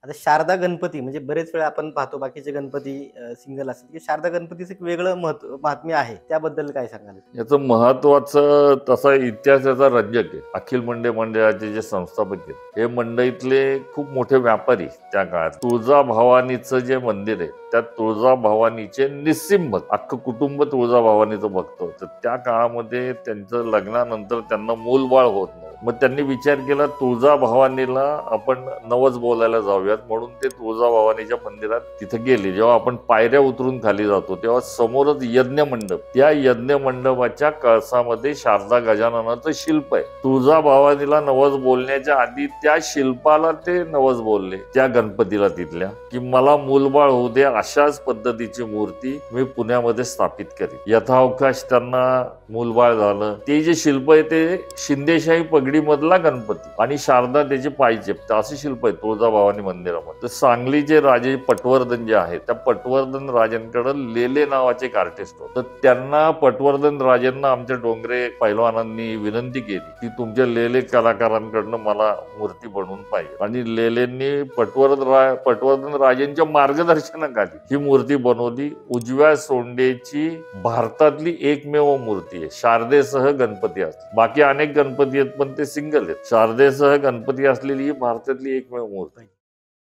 आता शारदा गणपती म्हणजे बरेच वेळा आपण पाहतो बाकीचे गणपती सिंगल असतात, की शारदा गणपतीचं एक वेगळं महात्म्य आहे. त्याबद्दल काय सांगाल? याचं महत्वाचं तसा इतिहास याचा रंजक आहे. अखिल मंडई मंडळाचे जे संस्थापक आहेत हे मंडईतले खूप मोठे व्यापारी त्या काळात. तुळजाभवानीचं जे मंदिर आहे त्या तुळजाभवानीचे निस्सिम भक्त, अख्खं कुटुंब तुळजाभवानीचं भक्त होतं. त्या काळामध्ये त्यांचं लग्नानंतर त्यांना मूलबाळ होत नव्हतं. मग त्यांनी विचार केला तुळजाभवानीला आपण नवस बोलायला जाऊयात, म्हणून ते तुळजाभवानीच्या मंदिरात तिथे गेले. जेव्हा आपण पायऱ्या उतरून खाली जातो तेव्हा समोरच यज्ञ मंडप, त्या यज्ञ मंडपाच्या कळसामध्ये शारदा गजाननाचं शिल्प आहे. तुळजाभवानीला नवस बोलण्याच्या आधी त्या शिल्पाला ते नवस बोलले, त्या गणपतीला तिथल्या, की मला मूलबाळ होऊ दे, अशाच पद्धतीची मूर्ती मी पुण्यामध्ये स्थापित करेन. यथावकाश त्यांना मूलबाळ झालं. ते जे शिल्प आहे ते शिंदेशाही पगडी मधला गणपती आणि शारदा त्याचे पायचेप असं शिल्प आहे तुळजाभवानी मंदिरामध्ये. तर सांगलीचे राजे पटवर्धन जे आहेत त्या पटवर्धन राजांकडे लेले नावाचे एक आर्टिस्ट होते. तर त्यांना पटवर्धन राजांना आमच्या डोंगरे पैलवानांनी विनंती केली की तुमच्या लेले कलाकारांकडनं मला मूर्ती बनवून पाहिजे. आणि लेलेंनी पटवर्धन राजांच्या मार्गदर्शनाखाली ही मूर्ती बनवली. उजव्या सोंडेची भारतातली एकमेव मूर्ती आहे. शारदेसह गणपती असते. बाकी अनेक गणपती आहेत पण ते सिंगल आहेत. शारदेसह गणपती असलेली ही भारतातली एकमेव मूर्ती.